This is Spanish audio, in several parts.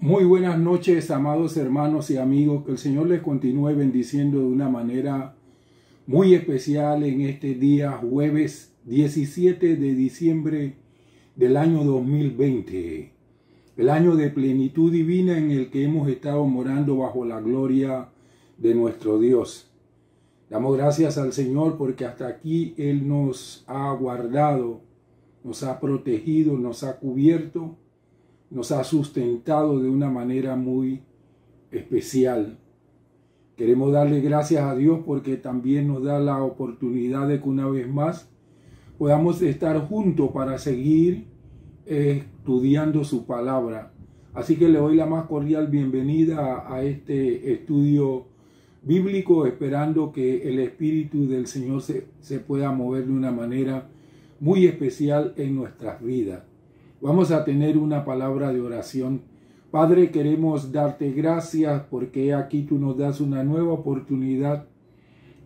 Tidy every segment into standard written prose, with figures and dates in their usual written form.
Muy buenas noches, amados hermanos y amigos. Que el Señor les continúe bendiciendo de una manera muy especial en este día, jueves 17 de diciembre del año 2020. El año de plenitud divina en el que hemos estado morando bajo la gloria de nuestro Dios. Damos gracias al Señor porque hasta aquí Él nos ha guardado, nos ha protegido, nos ha cubierto, nos ha sustentado de una manera muy especial. Queremos darle gracias a Dios porque también nos da la oportunidad de que una vez más podamos estar juntos para seguir estudiando su palabra. Así que le doy la más cordial bienvenida a este estudio bíblico, esperando que el Espíritu del Señor se pueda mover de una manera muy especial en nuestras vidas. Vamos a tener una palabra de oración. Padre, queremos darte gracias porque aquí tú nos das una nueva oportunidad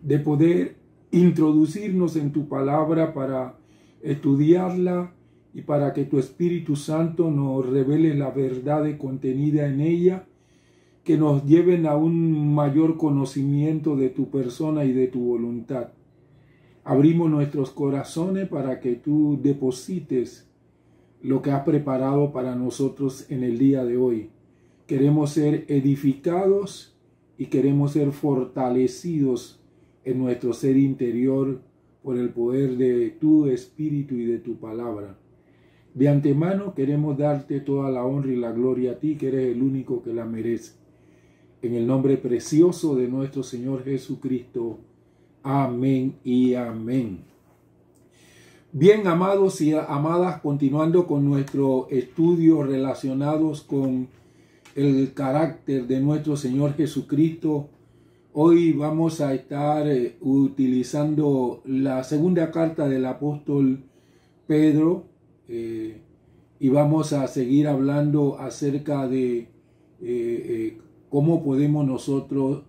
de poder introducirnos en tu palabra para estudiarla y para que tu Espíritu Santo nos revele la verdad contenida en ella, que nos lleven a un mayor conocimiento de tu persona y de tu voluntad. Abrimos nuestros corazones para que tú deposites lo que has preparado para nosotros en el día de hoy. Queremos ser edificados y queremos ser fortalecidos en nuestro ser interior por el poder de tu Espíritu y de tu palabra. De antemano queremos darte toda la honra y la gloria a ti, que eres el único que la merece. En el nombre precioso de nuestro Señor Jesucristo. Amén y amén. Bien, amados y amadas, continuando con nuestro estudio relacionados con el carácter de nuestro Señor Jesucristo, hoy vamos a estar utilizando la segunda carta del apóstol Pedro y vamos a seguir hablando acerca de cómo podemos nosotros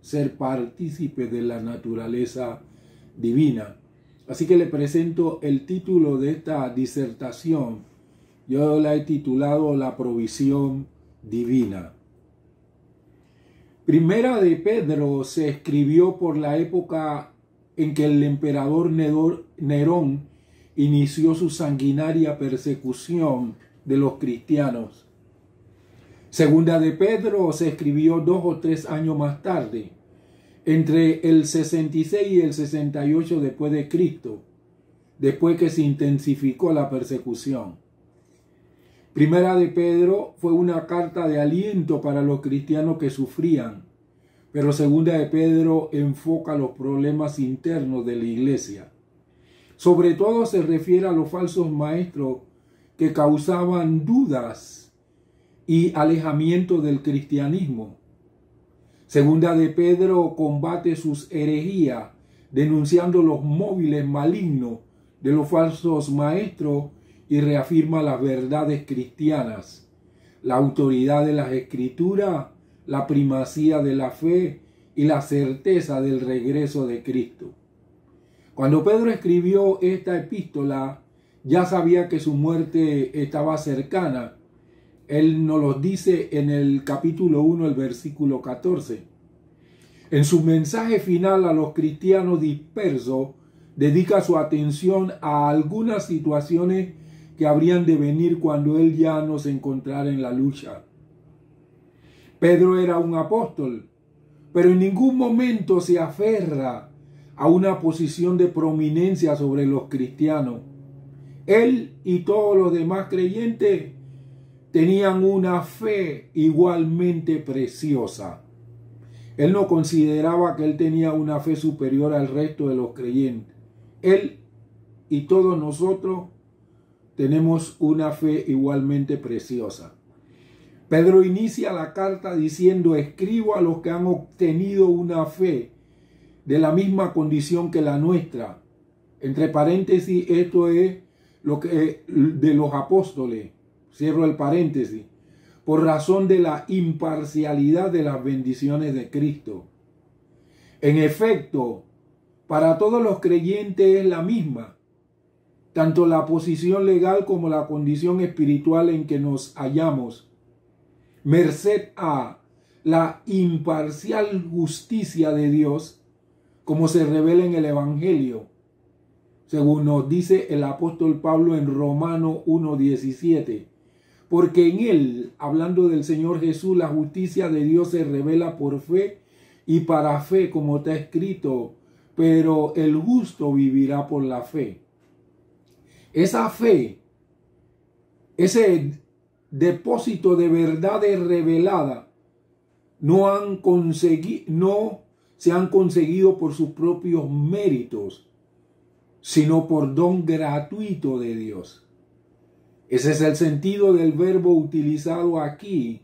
ser partícipes de la naturaleza divina. Así que le presento el título de esta disertación. Yo la he titulado La provisión divina. Primera de Pedro se escribió por la época en que el emperador Nerón inició su sanguinaria persecución de los cristianos. Segunda de Pedro se escribió 2 o 3 años más tarde, entre el 66 y el 68 después de Cristo, después que se intensificó la persecución. Primera de Pedro fue una carta de aliento para los cristianos que sufrían, pero segunda de Pedro enfoca los problemas internos de la iglesia. Sobre todo se refiere a los falsos maestros que causaban dudas y alejamiento del cristianismo. Segunda de Pedro combate sus herejías, denunciando los móviles malignos de los falsos maestros y reafirma las verdades cristianas, la autoridad de las Escrituras, la primacía de la fe y la certeza del regreso de Cristo. Cuando Pedro escribió esta epístola, ya sabía que su muerte estaba cercana. Él nos lo dice en el capítulo 1, el versículo 14. En su mensaje final a los cristianos dispersos, dedica su atención a algunas situaciones que habrían de venir cuando él ya no se encontrara en la lucha. Pedro era un apóstol, pero en ningún momento se aferra a una posición de prominencia sobre los cristianos. Él y todos los demás creyentes tenían una fe igualmente preciosa. Él no consideraba que él tenía una fe superior al resto de los creyentes. Él y todos nosotros tenemos una fe igualmente preciosa. Pedro inicia la carta diciendo: escribo a los que han obtenido una fe de la misma condición que la nuestra. Entre paréntesis, esto es lo que de los apóstoles. Cierro el paréntesis. Por razón de la imparcialidad de las bendiciones de Cristo. En efecto, para todos los creyentes es la misma, tanto la posición legal como la condición espiritual en que nos hallamos. merced a la imparcial justicia de Dios, como se revela en el Evangelio, según nos dice el apóstol Pablo en Romanos 1:17. Porque en él, hablando del Señor Jesús, la justicia de Dios se revela por fe y para fe, como está escrito, pero el justo vivirá por la fe. Esa fe, ese depósito de verdades reveladas, no se han conseguido por sus propios méritos, sino por don gratuito de Dios. Ese es el sentido del verbo utilizado aquí,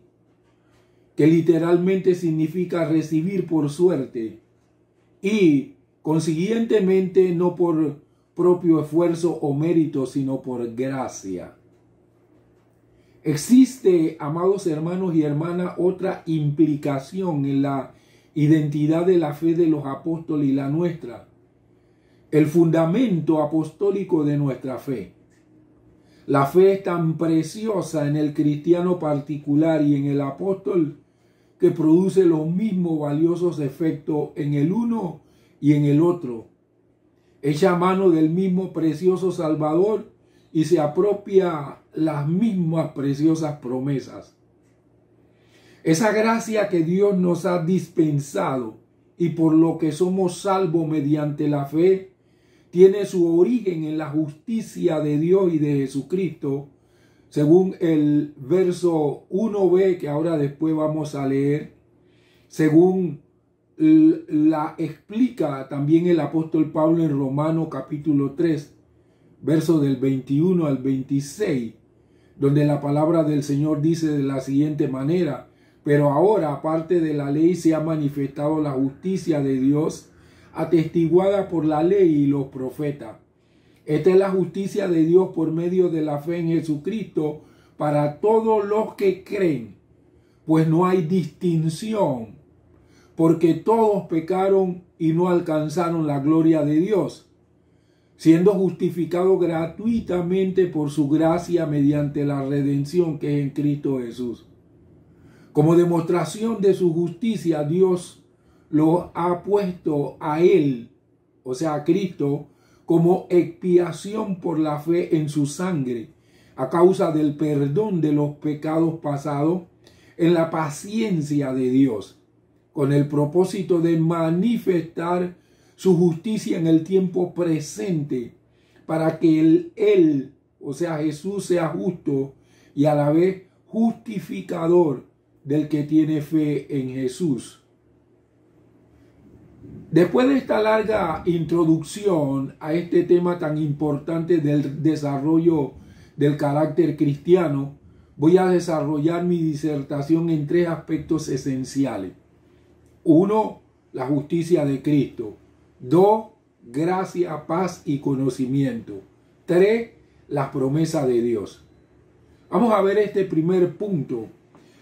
que literalmente significa recibir por suerte y consiguientemente no por propio esfuerzo o mérito, sino por gracia. Existe, amados hermanos y hermanas, otra implicación en la identidad de la fe de los apóstoles y la nuestra, el fundamento apostólico de nuestra fe. La fe es tan preciosa en el cristiano particular y en el apóstol que produce los mismos valiosos efectos en el uno y en el otro. Echa mano del mismo precioso Salvador y se apropia las mismas preciosas promesas. Esa gracia que Dios nos ha dispensado y por lo que somos salvos mediante la fe, tiene su origen en la justicia de Dios y de Jesucristo, según el verso 1b que ahora después vamos a leer, según la explica también el apóstol Pablo en Romanos capítulo 3, verso del 21 al 26, donde la palabra del Señor dice de la siguiente manera: pero ahora, aparte de la ley, se ha manifestado la justicia de Dios, atestiguada por la ley y los profetas. Esta es la justicia de Dios por medio de la fe en Jesucristo para todos los que creen, pues no hay distinción, porque todos pecaron y no alcanzaron la gloria de Dios, siendo justificados gratuitamente por su gracia mediante la redención que es en Cristo Jesús. Como demostración de su justicia, Dios lo ha puesto a Él, o sea, a Cristo, como expiación por la fe en su sangre, a causa del perdón de los pecados pasados, en la paciencia de Dios, con el propósito de manifestar su justicia en el tiempo presente, para que Él, o sea, Jesús, sea justo y a la vez justificador del que tiene fe en Jesús. Después de esta larga introducción a este tema tan importante del desarrollo del carácter cristiano, voy a desarrollar mi disertación en tres aspectos esenciales. 1, la justicia de Cristo. 2, gracia, paz y conocimiento. 3, las promesas de Dios. Vamos a ver este primer punto.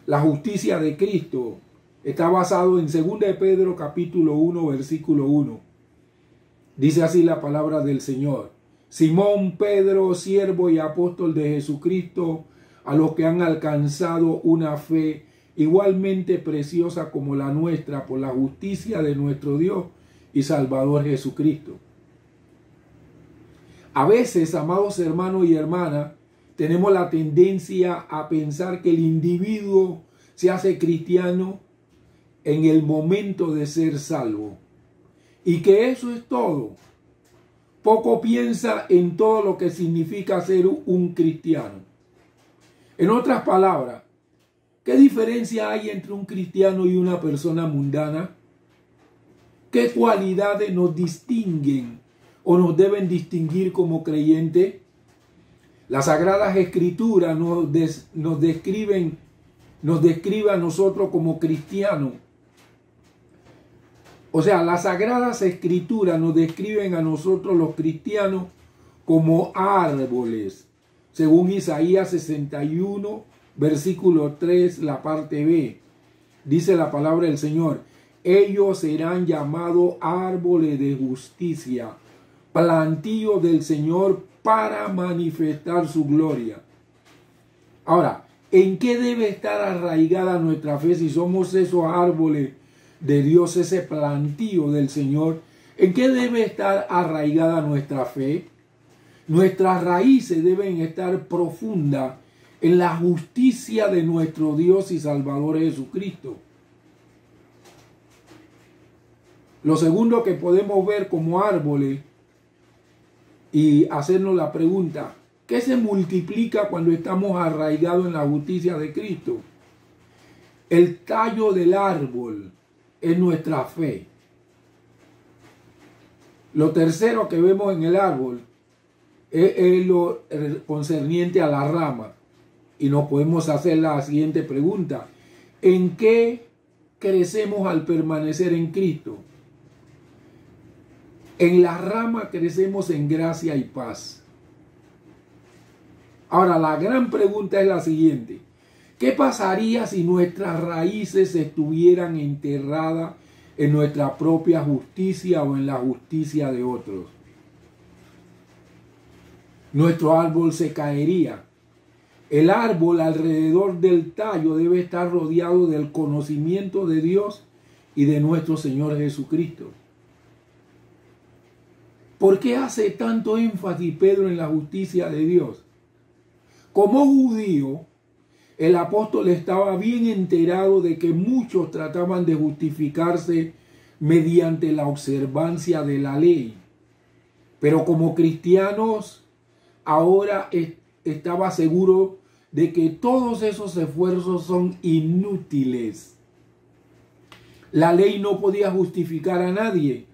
La justicia de Cristo está basado en 2 de Pedro capítulo 1 versículo 1. Dice así la palabra del Señor: Simón Pedro, siervo y apóstol de Jesucristo, a los que han alcanzado una fe igualmente preciosa como la nuestra por la justicia de nuestro Dios y Salvador Jesucristo. A veces, amados hermanos y hermanas, tenemos la tendencia a pensar que el individuo se hace cristiano en el momento de ser salvo y que eso es todo. Poco piensa en todo lo que significa ser un cristiano. En otras palabras, ¿qué diferencia hay entre un cristiano y una persona mundana? ¿Qué cualidades nos distinguen o nos deben distinguir como creyentes? Las Sagradas Escrituras nos describe a nosotros como cristianos. O sea, las Sagradas Escrituras nos describen a nosotros los cristianos como árboles, según Isaías 61, versículo 3, la parte B. Dice la palabra del Señor: ellos serán llamados árboles de justicia, plantío del Señor para manifestar su gloria. Ahora, ¿En qué debe estar arraigada nuestra fe si somos esos árboles de Dios, ese plantío del Señor? ¿En qué debe estar arraigada nuestra fe? Nuestras raíces deben estar profundas en la justicia de nuestro Dios y Salvador Jesucristo. Lo segundo que podemos ver como árboles y hacernos la pregunta, ¿qué se multiplica cuando estamos arraigados en la justicia de Cristo? El tallo del árbol es nuestra fe. Lo tercero que vemos en el árbol es lo concerniente a la rama. Y nos podemos hacer la siguiente pregunta. ¿En qué crecemos al permanecer en Cristo? En la rama crecemos en gracia y paz. Ahora, la gran pregunta es la siguiente. ¿Qué pasaría si nuestras raíces estuvieran enterradas en nuestra propia justicia o en la justicia de otros? Nuestro árbol se caería. El árbol alrededor del tallo debe estar rodeado del conocimiento de Dios y de nuestro Señor Jesucristo. ¿Por qué hace tanto énfasis Pedro en la justicia de Dios? Como judío, el apóstol estaba bien enterado de que muchos trataban de justificarse mediante la observancia de la ley. Pero como cristianos, ahora estaba seguro de que todos esos esfuerzos son inútiles. La ley no podía justificar a nadie.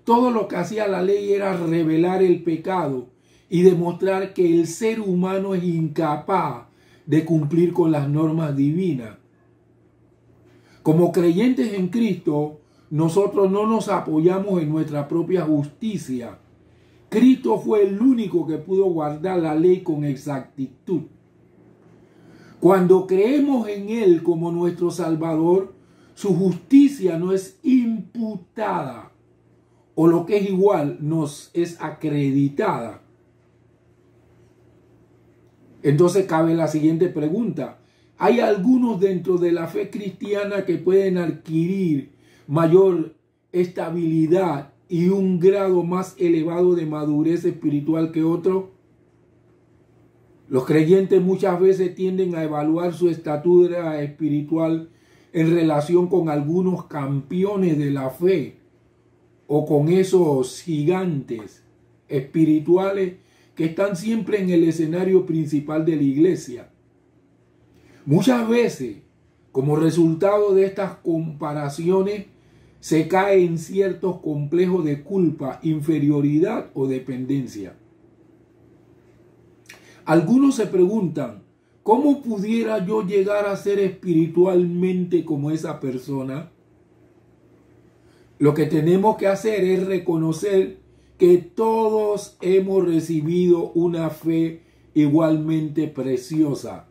Todo lo que hacía la ley era revelar el pecado y demostrar que el ser humano es incapaz de cumplir con las normas divinas. Como creyentes en Cristo, nosotros no nos apoyamos en nuestra propia justicia. Cristo fue el único que pudo guardar la ley con exactitud. Cuando creemos en Él como nuestro Salvador, su justicia no es imputada, o lo que es igual, nos es acreditada. Entonces cabe la siguiente pregunta. ¿Hay algunos dentro de la fe cristiana que pueden adquirir mayor estabilidad y un grado más elevado de madurez espiritual que otros? Los creyentes muchas veces tienden a evaluar su estatura espiritual en relación con algunos campeones de la fe o con esos gigantes espirituales que están siempre en el escenario principal de la iglesia. Muchas veces, como resultado de estas comparaciones, se cae en ciertos complejos de culpa, inferioridad o dependencia. Algunos se preguntan, ¿cómo pudiera yo llegar a ser espiritualmente como esa persona? Lo que tenemos que hacer es reconocer que todos hemos recibido una fe igualmente preciosa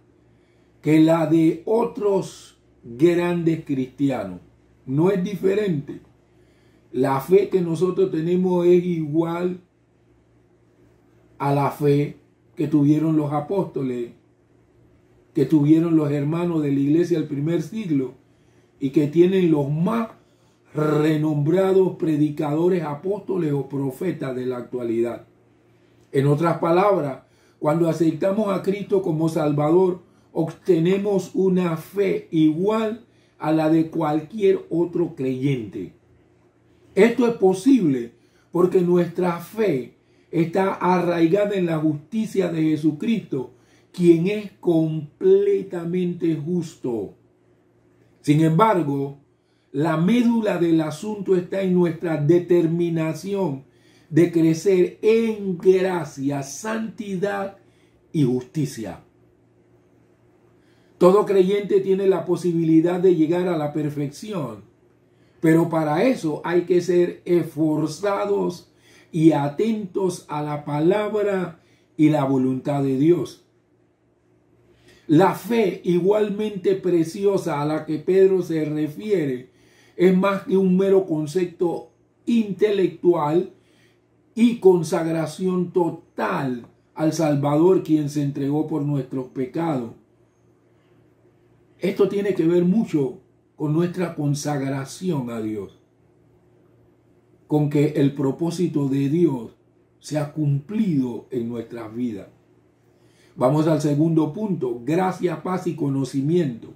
que la de otros grandes cristianos. No es diferente. La fe que nosotros tenemos es igual a la fe que tuvieron los apóstoles, que tuvieron los hermanos de la iglesia del primer siglo y que tienen los más renombrados predicadores, apóstoles o profetas de la actualidad. En otras palabras, cuando aceptamos a Cristo como Salvador, obtenemos una fe igual a la de cualquier otro creyente. Esto es posible porque nuestra fe está arraigada en la justicia de Jesucristo, quien es completamente justo. Sin embargo, la médula del asunto está en nuestra determinación de crecer en gracia, santidad y justicia. Todo creyente tiene la posibilidad de llegar a la perfección, pero para eso hay que ser esforzados y atentos a la palabra y la voluntad de Dios. La fe igualmente preciosa a la que Pedro se refiere es más que un mero concepto intelectual y consagración total al Salvador, quien se entregó por nuestros pecados. Esto tiene que ver mucho con nuestra consagración a Dios, con que el propósito de Dios sea cumplido en nuestras vidas. Vamos al segundo punto: gracia, paz y conocimiento.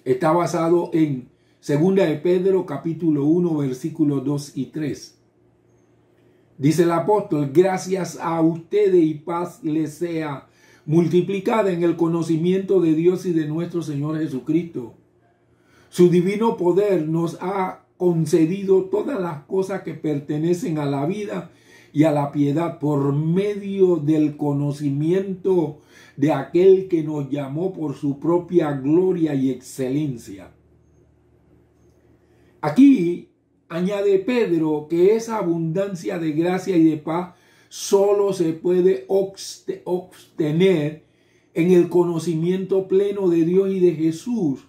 Está basado en 2 de Pedro capítulo 1 versículos 2 y 3. Dice el apóstol: gracias a ustedes y paz les sea multiplicada en el conocimiento de Dios y de nuestro Señor Jesucristo. Su divino poder nos ha concedido todas las cosas que pertenecen a la vida y a la piedad por medio del conocimiento de aquel que nos llamó por su propia gloria y excelencia. Aquí añade Pedro que esa abundancia de gracia y de paz solo se puede obtener en el conocimiento pleno de Dios y de Jesús,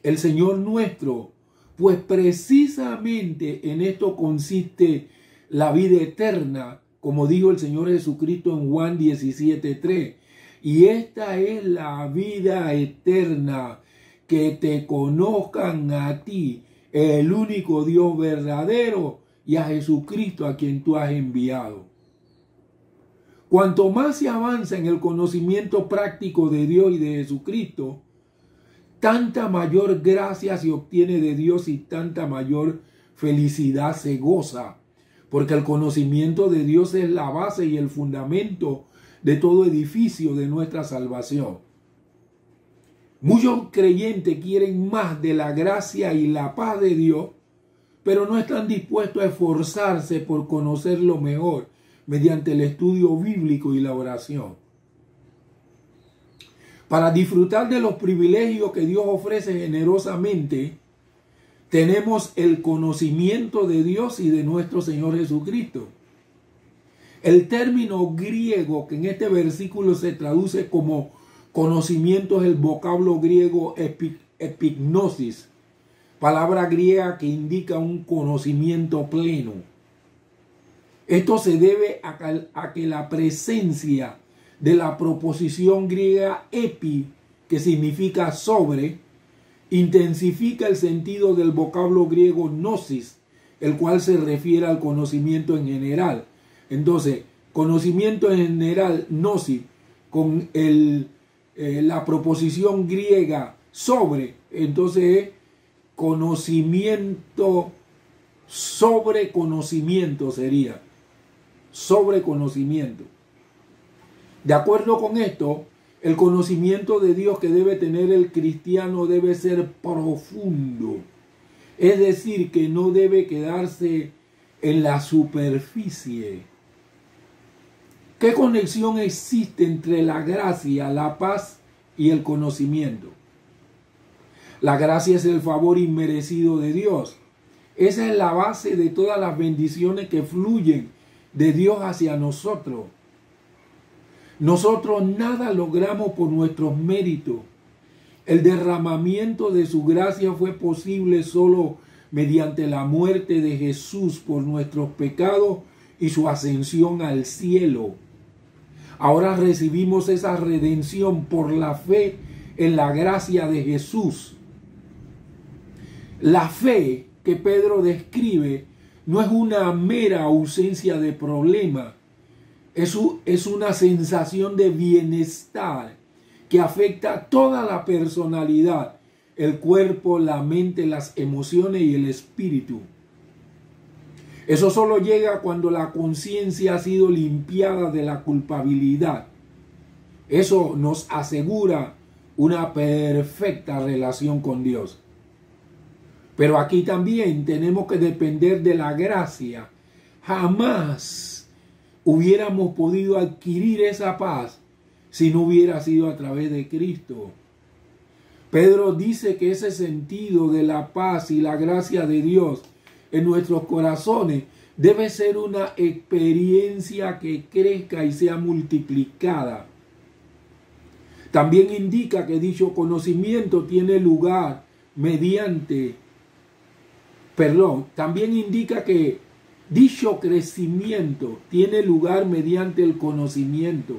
el Señor nuestro, pues precisamente en esto consiste la vida eterna, como dijo el Señor Jesucristo en Juan 17:3. Y esta es la vida eterna, que te conozcan a ti, el único Dios verdadero, y a Jesucristo a quien tú has enviado. Cuanto más se avanza en el conocimiento práctico de Dios y de Jesucristo, tanta mayor gracia se obtiene de Dios y tanta mayor felicidad se goza, porque el conocimiento de Dios es la base y el fundamento de todo edificio de nuestra salvación. Muchos creyentes quieren más de la gracia y la paz de Dios, pero no están dispuestos a esforzarse por conocerlo mejor mediante el estudio bíblico y la oración. Para disfrutar de los privilegios que Dios ofrece generosamente, tenemos el conocimiento de Dios y de nuestro Señor Jesucristo. El término griego que en este versículo se traduce como conocimiento es el vocablo griego epignosis, palabra griega que indica un conocimiento pleno. Esto se debe a que la presencia de la proposición griega epi, que significa sobre, intensifica el sentido del vocablo griego gnosis, el cual se refiere al conocimiento en general. Entonces, conocimiento en general, gnosis, con la proposición griega sobre, entonces es conocimiento sobre conocimiento, sería sobre conocimiento. De acuerdo con esto, el conocimiento de Dios que debe tener el cristiano debe ser profundo. Es decir, que no debe quedarse en la superficie. ¿Qué conexión existe entre la gracia, la paz y el conocimiento? La gracia es el favor inmerecido de Dios. Esa es la base de todas las bendiciones que fluyen de Dios hacia nosotros. Nosotros nada logramos por nuestros méritos. El derramamiento de su gracia fue posible solo mediante la muerte de Jesús por nuestros pecados y su ascensión al cielo. Ahora recibimos esa redención por la fe en la gracia de Jesús. La fe que Pedro describe no es una mera ausencia de problema. Es una sensación de bienestar que afecta toda la personalidad, el cuerpo, la mente, las emociones y el espíritu. Eso solo llega cuando la conciencia ha sido limpiada de la culpabilidad. Eso nos asegura una perfecta relación con Dios. Pero aquí también tenemos que depender de la gracia. Jamás hubiéramos podido adquirir esa paz si no hubiera sido a través de Cristo. Pedro dice que ese sentido de la paz y la gracia de Dios en nuestros corazones debe ser una experiencia que crezca y sea multiplicada. También indica que dicho conocimiento tiene lugar también indica que dicho crecimiento tiene lugar mediante el conocimiento.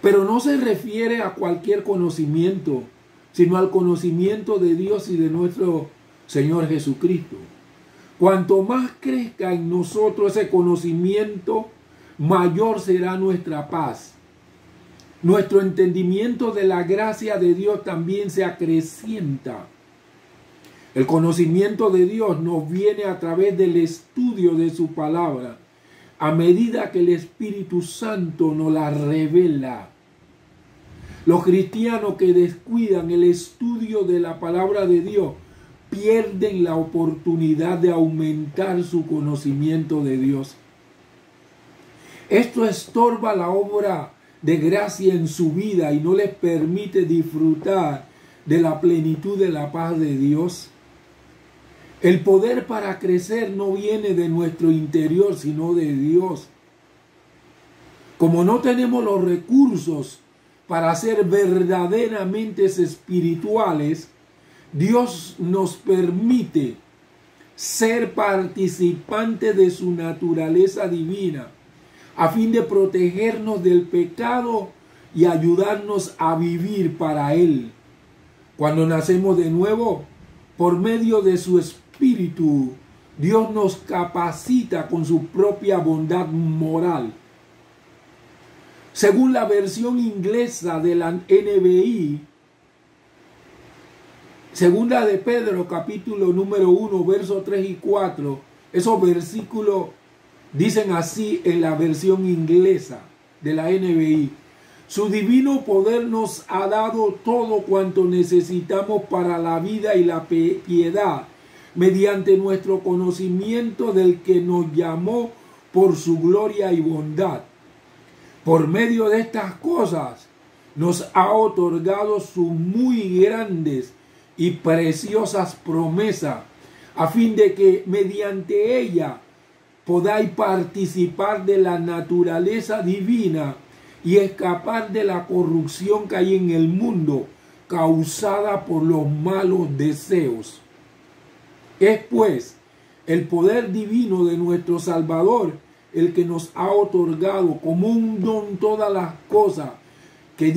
Pero no se refiere a cualquier conocimiento, sino al conocimiento de Dios y de nuestro Señor Jesucristo. Cuanto más crezca en nosotros ese conocimiento, mayor será nuestra paz. Nuestro entendimiento de la gracia de Dios también se acrecienta. El conocimiento de Dios nos viene a través del estudio de su palabra, a medida que el Espíritu Santo nos la revela. Los cristianos que descuidan el estudio de la palabra de Dios pierden la oportunidad de aumentar su conocimiento de Dios. Esto estorba la obra de gracia en su vida y no les permite disfrutar de la plenitud de la paz de Dios. El poder para crecer no viene de nuestro interior, sino de Dios. Como no tenemos los recursos para ser verdaderamente espirituales, Dios nos permite ser participantes de su naturaleza divina, a fin de protegernos del pecado y ayudarnos a vivir para Él. Cuando nacemos de nuevo, por medio de su Espíritu, Dios nos capacita con su propia bondad moral. Según la versión inglesa de la NBI, segunda de Pedro, capítulo número 1, versos 3 y 4, esos versículos dicen así en la versión inglesa de la NBI. Su divino poder nos ha dado todo cuanto necesitamos para la vida y la piedad, mediante nuestro conocimiento del que nos llamó por su gloria y bondad. Por medio de estas cosas nos ha otorgado sus muy grandes y preciosas promesas, a fin de que mediante ella podáis participar de la naturaleza divina y escapar de la corrupción que hay en el mundo causada por los malos deseos. Es pues el poder divino de nuestro Salvador el que nos ha otorgado como un don todas las cosas que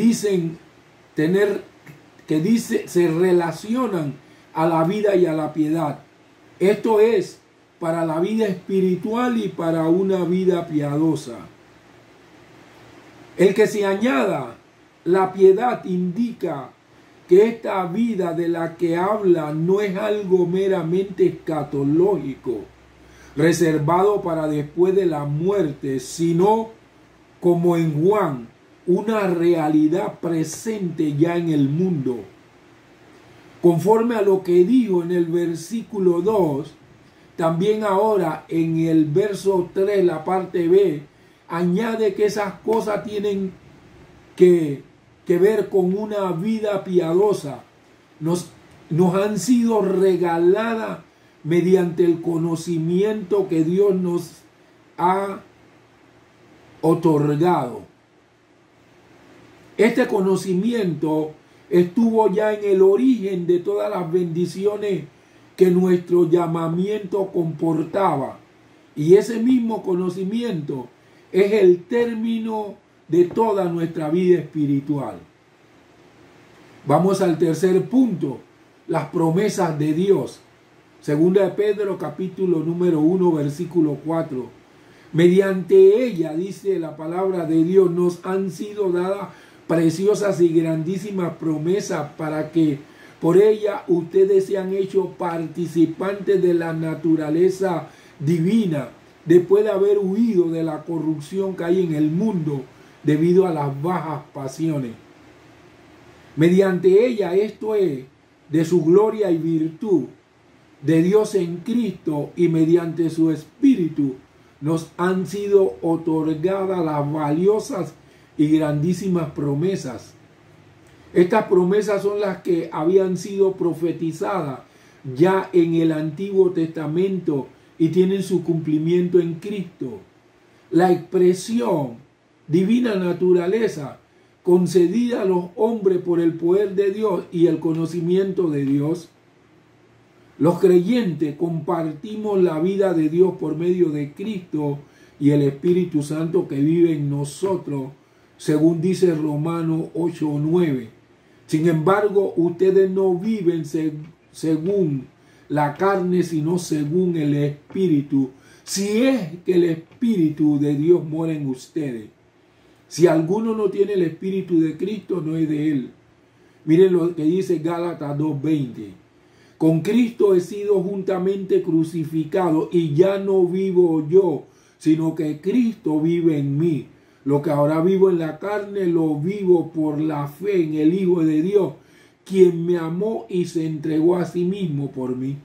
se relacionan a la vida y a la piedad. Esto es para la vida espiritual y para una vida piadosa. El que se añada la piedad indica que esta vida de la que habla no es algo meramente escatológico, reservado para después de la muerte, sino, como en Juan, una realidad presente ya en el mundo. Conforme a lo que dijo en el versículo 2, también ahora en el verso 3, la parte B, añade que esas cosas tienen que ver con una vida piadosa. Nos han sido regaladas mediante el conocimiento que Dios nos ha otorgado. Este conocimiento estuvo ya en el origen de todas las bendiciones que nuestro llamamiento comportaba. Y ese mismo conocimiento es el término de toda nuestra vida espiritual. Vamos al tercer punto, las promesas de Dios. Segunda de Pedro, capítulo número 1, versículo 4. Mediante ella, dice la palabra de Dios, nos han sido dadas preciosas y grandísimas promesas para que por ella ustedes se han hecho participantes de la naturaleza divina, después de haber huido de la corrupción que hay en el mundo debido a las bajas pasiones. Mediante ella, esto es, de su gloria y virtud, de Dios en Cristo y mediante su Espíritu, nos han sido otorgadas las valiosas y grandísimas promesas. Estas promesas son las que habían sido profetizadas ya en el Antiguo Testamento y tienen su cumplimiento en Cristo. La expresión divina naturaleza concedida a los hombres por el poder de Dios y el conocimiento de Dios. Los creyentes compartimos la vida de Dios por medio de Cristo y el Espíritu Santo que vive en nosotros, según dice Romanos 8:9. Sin embargo, ustedes no viven según la carne, sino según el Espíritu. Si es que el Espíritu de Dios mora en ustedes. Si alguno no tiene el Espíritu de Cristo, no es de él. Miren lo que dice Gálatas 2:20. Con Cristo he sido juntamente crucificado y ya no vivo yo, sino que Cristo vive en mí. Lo que ahora vivo en la carne, lo vivo por la fe en el Hijo de Dios, quien me amó y se entregó a sí mismo por mí.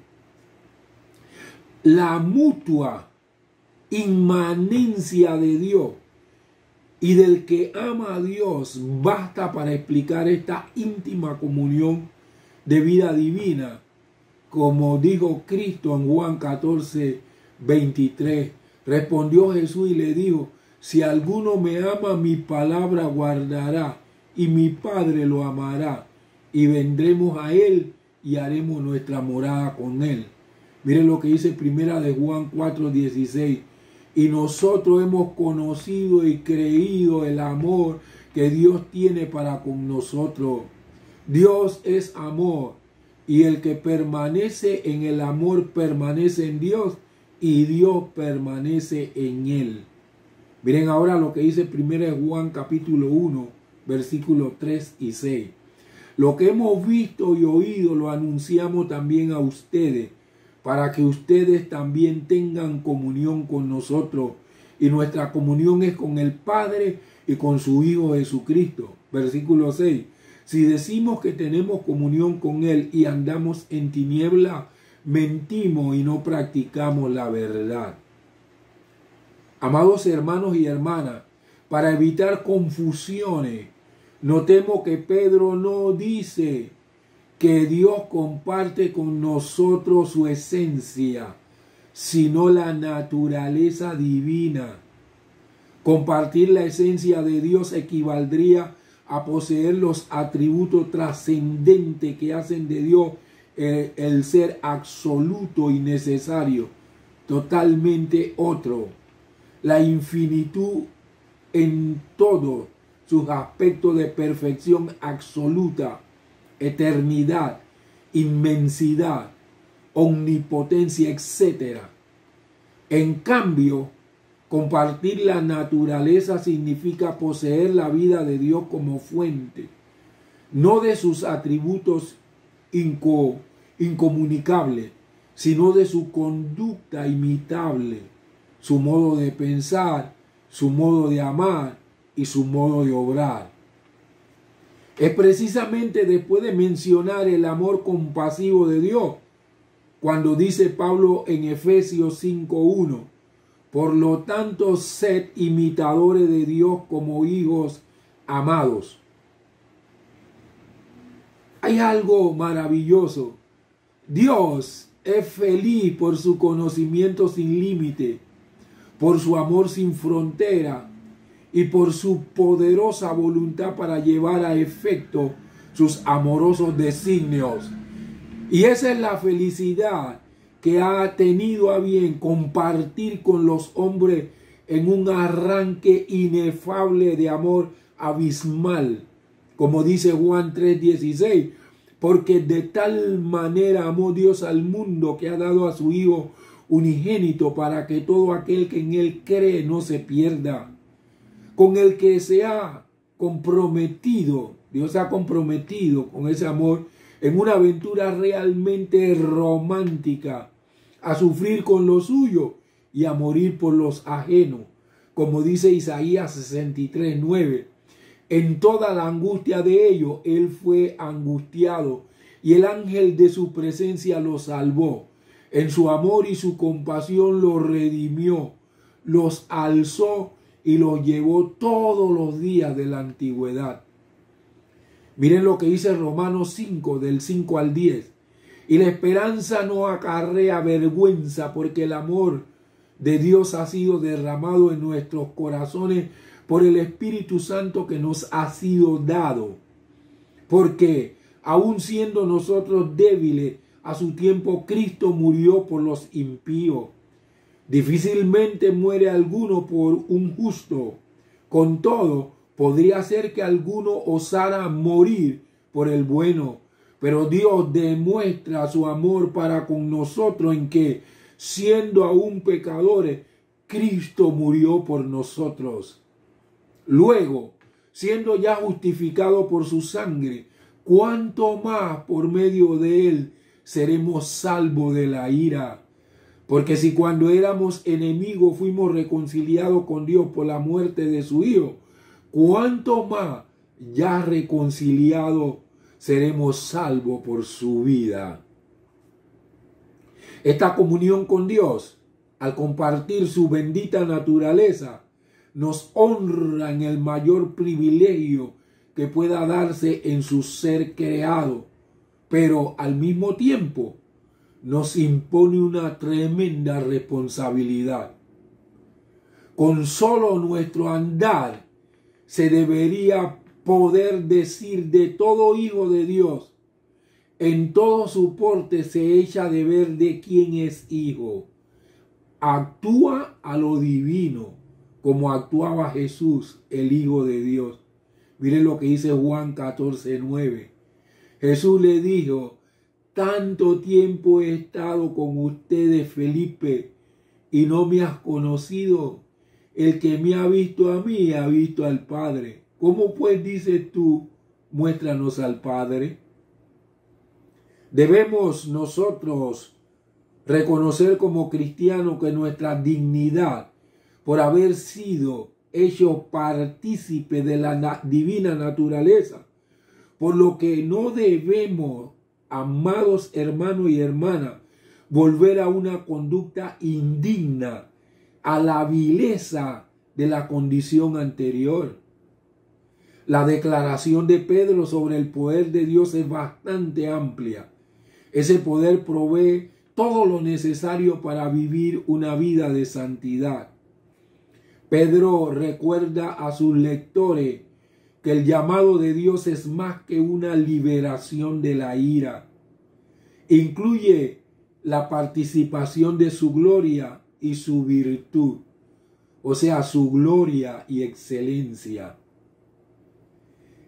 La mutua inmanencia de Dios y del que ama a Dios basta para explicar esta íntima comunión de vida divina, como dijo Cristo en Juan 14:23. Respondió Jesús y le dijo: si alguno me ama, mi palabra guardará, y mi Padre lo amará, y vendremos a él y haremos nuestra morada con él. Miren lo que dice primera de Juan 4:16. Y nosotros hemos conocido y creído el amor que Dios tiene para con nosotros. Dios es amor, y el que permanece en el amor permanece en Dios, y Dios permanece en él. Miren ahora lo que dice 1 Juan capítulo 1, versículos 3 y 6. Lo que hemos visto y oído lo anunciamos también a ustedes, para que ustedes también tengan comunión con nosotros. Y nuestra comunión es con el Padre y con su Hijo Jesucristo. Versículo 6. Si decimos que tenemos comunión con Él y andamos en tiniebla, mentimos y no practicamos la verdad. Amados hermanos y hermanas, para evitar confusiones, notemos que Pedro no dice que Dios comparte con nosotros su esencia, sino la naturaleza divina. Compartir la esencia de Dios equivaldría a poseer los atributos trascendentes que hacen de Dios el ser absoluto y necesario, totalmente otro. La infinitud en todos sus aspectos de perfección absoluta, eternidad, inmensidad, omnipotencia, etc. En cambio, compartir la naturaleza significa poseer la vida de Dios como fuente, no de sus atributos incomunicables, sino de su conducta imitable, su modo de pensar, su modo de amar y su modo de obrar. Es precisamente después de mencionar el amor compasivo de Dios, cuando dice Pablo en Efesios 5:1, por lo tanto, sed imitadores de Dios como hijos amados. Hay algo maravilloso. Dios es feliz por su conocimiento sin límite, por su amor sin frontera y por su poderosa voluntad para llevar a efecto sus amorosos designios. Y esa es la felicidad que ha tenido a bien compartir con los hombres en un arranque inefable de amor abismal, como dice Juan 3:16, porque de tal manera amó Dios al mundo que ha dado a su Hijo unigénito para que todo aquel que en él cree no se pierda. Con el que se ha comprometido, Dios se ha comprometido con ese amor en una aventura realmente romántica, a sufrir con lo suyo y a morir por los ajenos, como dice Isaías 63:9. En toda la angustia de ellos, él fue angustiado y el ángel de su presencia lo salvó. En su amor y su compasión los redimió, los alzó y los llevó todos los días de la antigüedad. Miren lo que dice Romanos 5, del 5 al 10. Y la esperanza no acarrea vergüenza, porque el amor de Dios ha sido derramado en nuestros corazones por el Espíritu Santo que nos ha sido dado. Porque aun siendo nosotros débiles, a su tiempo Cristo murió por los impíos. Difícilmente muere alguno por un justo. Con todo, podría ser que alguno osara morir por el bueno. Pero Dios demuestra su amor para con nosotros en que, siendo aún pecadores, Cristo murió por nosotros. Luego, siendo ya justificado por su sangre, ¿cuánto más por medio de él seremos salvos de la ira? Porque si cuando éramos enemigos fuimos reconciliados con Dios por la muerte de su Hijo, ¿cuánto más ya reconciliados seremos salvos por su vida? Esta comunión con Dios, al compartir su bendita naturaleza, nos honra en el mayor privilegio que pueda darse en su ser creado, pero al mismo tiempo nos impone una tremenda responsabilidad. Con solo nuestro andar se debería poder decir de todo hijo de Dios, en todo su porte se echa de ver de quién es hijo. Actúa a lo divino, como actuaba Jesús, el Hijo de Dios. Miren lo que dice Juan 14:9. Jesús le dijo: tanto tiempo he estado con ustedes, Felipe, y no me has conocido. El que me ha visto a mí, ha visto al Padre. ¿Cómo pues dices tú, muéstranos al Padre? Debemos nosotros reconocer como cristianos que nuestra dignidad por haber sido hechos partícipes de la divina naturaleza, por lo que no debemos, amados hermanos y hermanas, volver a una conducta indigna, a la vileza de la condición anterior. La declaración de Pedro sobre el poder de Dios es bastante amplia. Ese poder provee todo lo necesario para vivir una vida de santidad. Pedro recuerda a sus lectores que el llamado de Dios es más que una liberación de la ira. Incluye la participación de su gloria y su virtud, o sea, su gloria y excelencia.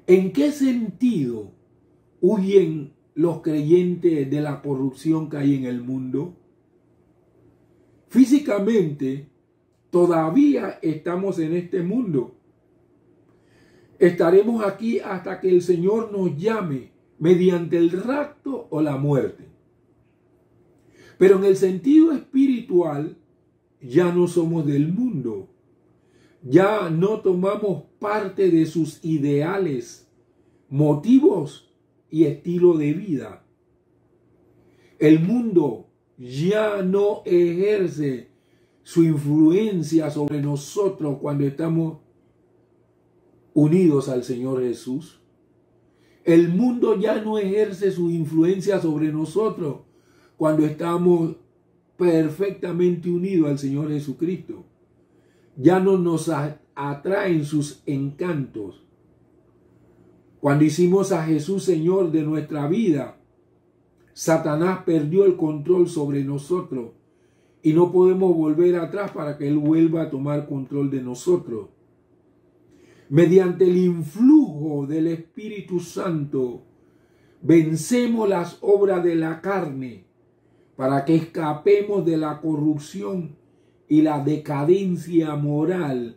¿En qué sentido huyen los creyentes de la corrupción que hay en el mundo? Físicamente, todavía estamos en este mundo. Estaremos aquí hasta que el Señor nos llame mediante el rapto o la muerte. Pero en el sentido espiritual, ya no somos del mundo. Ya no tomamos parte de sus ideales, motivos y estilo de vida. El mundo ya no ejerce su influencia sobre nosotros cuando estamos unidos al Señor Jesús. El mundo ya no ejerce su influencia sobre nosotros cuando estamos perfectamente unidos al Señor Jesucristo. Ya no nos atraen sus encantos. Cuando hicimos a Jesús Señor de nuestra vida, Satanás perdió el control sobre nosotros y no podemos volver atrás para que Él vuelva a tomar control de nosotros. Mediante el influjo del Espíritu Santo, vencemos las obras de la carne para que escapemos de la corrupción y la decadencia moral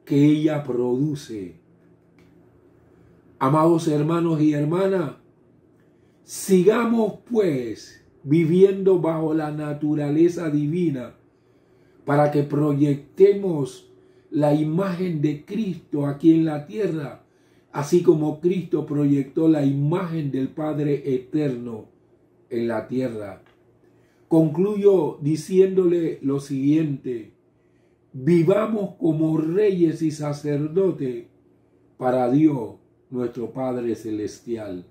que ella produce. Amados hermanos y hermanas, sigamos pues viviendo bajo la naturaleza divina para que proyectemos la imagen de Cristo aquí en la tierra, así como Cristo proyectó la imagen del Padre eterno en la tierra. Concluyo diciéndole lo siguiente: vivamos como reyes y sacerdotes para Dios, nuestro Padre Celestial.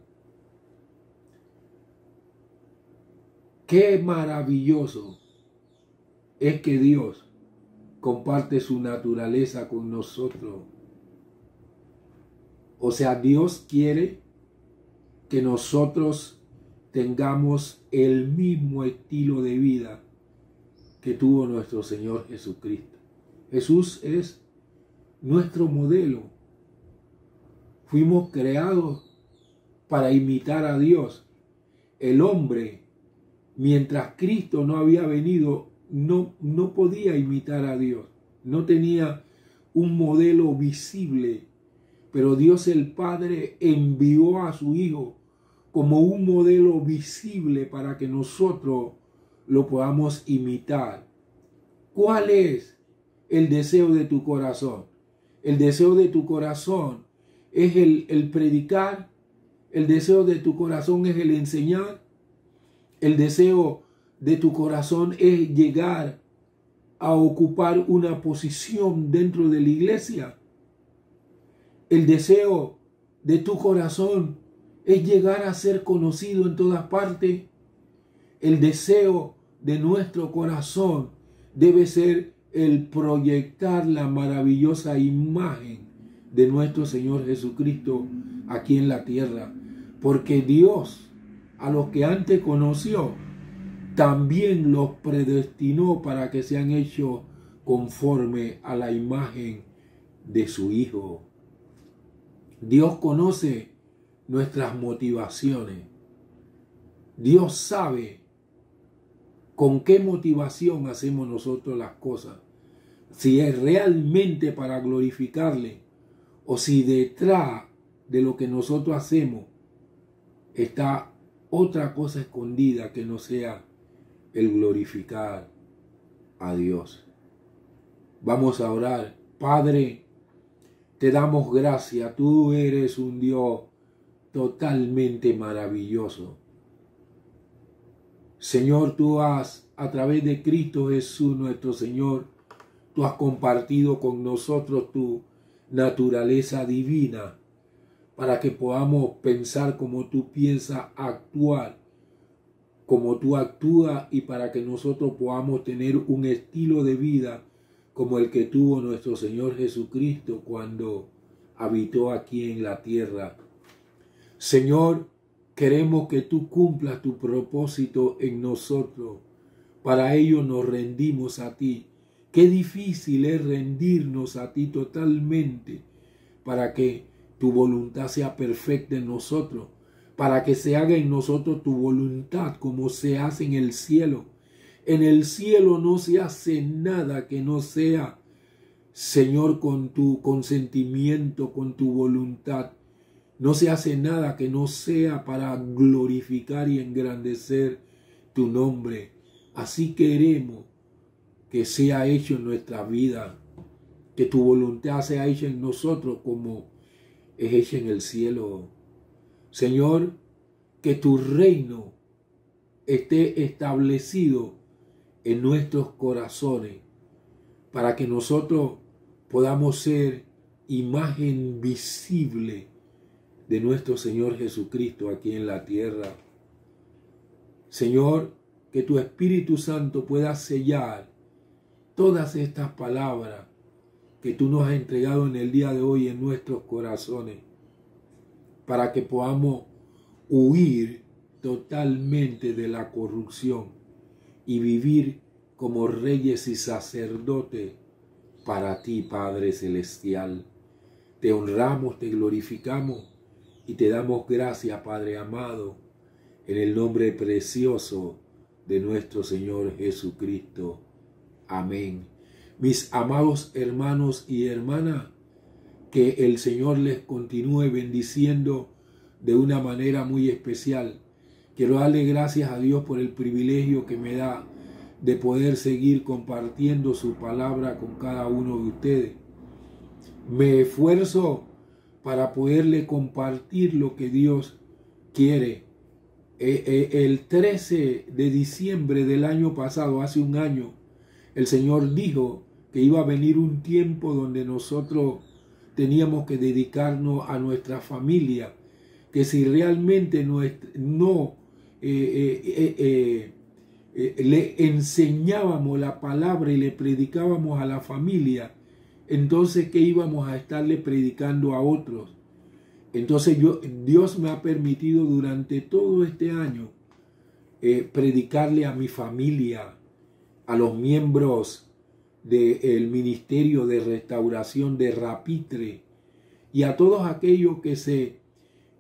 Qué maravilloso es que Dios comparte su naturaleza con nosotros. O sea, Dios quiere que nosotros tengamos el mismo estilo de vida que tuvo nuestro Señor Jesucristo. Jesús es nuestro modelo. Fuimos creados para imitar a Dios. El hombre, mientras Cristo no había venido, no podía imitar a Dios. No tenía un modelo visible, pero Dios el Padre envió a su Hijo como un modelo visible para que nosotros lo podamos imitar. ¿Cuál es el deseo de tu corazón? El deseo de tu corazón es el predicar. El deseo de tu corazón es el enseñar. El deseo de tu corazón es llegar a ocupar una posición dentro de la iglesia. El deseo de tu corazón es llegar a ser conocido en todas partes. El deseo de nuestro corazón debe ser el proyectar la maravillosa imagen de nuestro Señor Jesucristo aquí en la tierra. Porque Dios, a los que antes conoció, también los predestinó para que sean hechos conforme a la imagen de su Hijo. Dios conoce nuestras motivaciones. Dios sabe con qué motivación hacemos nosotros las cosas. Si es realmente para glorificarle o si detrás de lo que nosotros hacemos está otra cosa escondida que no sea el glorificar a Dios. Vamos a orar. Padre, te damos gracias. Tú eres un Dios totalmente maravilloso. Señor, tú has, a través de Cristo Jesús nuestro Señor, tú has compartido con nosotros tu naturaleza divina para que podamos pensar como tú piensas, actuar como tú actúas y para que nosotros podamos tener un estilo de vida como el que tuvo nuestro Señor Jesucristo cuando habitó aquí en la tierra. Señor, queremos que tú cumplas tu propósito en nosotros. Para ello nos rendimos a ti. Qué difícil es rendirnos a ti totalmente para que tu voluntad sea perfecta en nosotros, para que se haga en nosotros tu voluntad como se hace en el cielo. En el cielo no se hace nada que no sea, Señor, con tu consentimiento, con tu voluntad. No se hace nada que no sea para glorificar y engrandecer tu nombre. Así queremos que sea hecho en nuestra vida, que tu voluntad sea hecha en nosotros como es hecha en el cielo. Señor, que tu reino esté establecido en nuestros corazones para que nosotros podamos ser imagen visible de nuestro Señor Jesucristo aquí en la tierra. Señor, que tu Espíritu Santo pueda sellar todas estas palabras que tú nos has entregado en el día de hoy en nuestros corazones, para que podamos huir totalmente de la corrupción y vivir como reyes y sacerdotes para ti, Padre Celestial. Te honramos, te glorificamos y te damos gracias, Padre amado, en el nombre precioso de nuestro Señor Jesucristo. Amén. Mis amados hermanos y hermanas, que el Señor les continúe bendiciendo de una manera muy especial. Quiero darle gracias a Dios por el privilegio que me da de poder seguir compartiendo su palabra con cada uno de ustedes. Me esfuerzo para poderle compartir lo que Dios quiere. El 13 de diciembre del año pasado, hace un año, el Señor dijo que iba a venir un tiempo donde nosotros teníamos que dedicarnos a nuestra familia, que si realmente le enseñábamos la palabra y le predicábamos a la familia, entonces ¿qué íbamos a estarle predicando a otros? Entonces Dios me ha permitido durante todo este año predicarle a mi familia, a los miembros del Ministerio de Restauración de Rapitre y a todos aquellos que se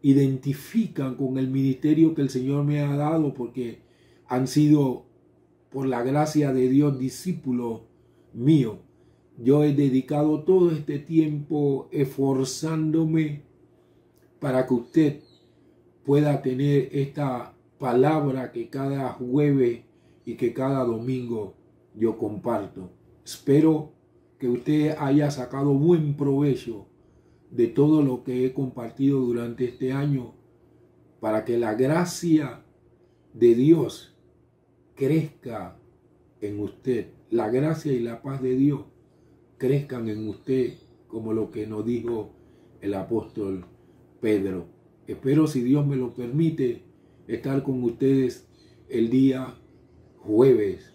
identifican con el ministerio que el Señor me ha dado, porque han sido, por la gracia de Dios, discípulos míos. Yo he dedicado todo este tiempo esforzándome para que usted pueda tener esta palabra que cada jueves y que cada domingo yo comparto. Espero que usted haya sacado buen provecho de todo lo que he compartido durante este año, para que la gracia de Dios crezca en usted. La gracia y la paz de Dios crezcan en usted, como lo que nos dijo el apóstol Pedro. Espero, si Dios me lo permite, estar con ustedes el día jueves,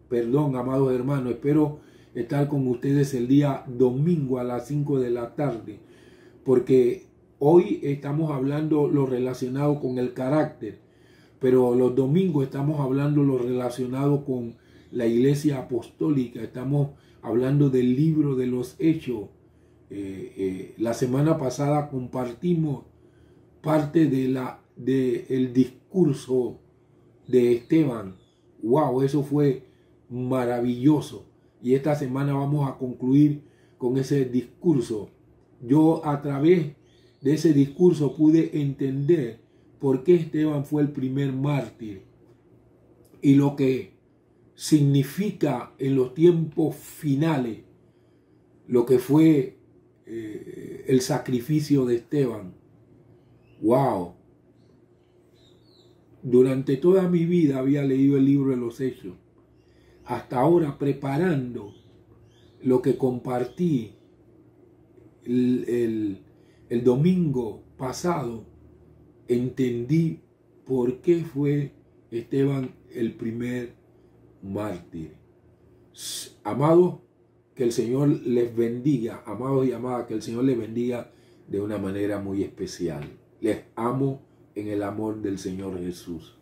perdón, amados hermanos, espero estar con ustedes el día domingo a las 5 de la tarde, porque hoy estamos hablando lo relacionado con el carácter, pero los domingos estamos hablando lo relacionado con la iglesia apostólica, estamos hablando del libro de los Hechos. La semana pasada compartimos parte del discurso de Esteban. ¡Wow! Eso fue maravilloso. Y esta semana vamos a concluir con ese discurso. Yo, a través de ese discurso, pude entender por qué Esteban fue el primer mártir y lo que significa en los tiempos finales lo que fue el sacrificio de Esteban. ¡Wow! Durante toda mi vida había leído el libro de los Hechos. Hasta ahora, preparando lo que compartí el domingo pasado, entendí por qué fue Esteban el primer mártir. Amados, que el Señor les bendiga. Amados y amadas, que el Señor les bendiga de una manera muy especial. Les amo en el amor del Señor Jesús.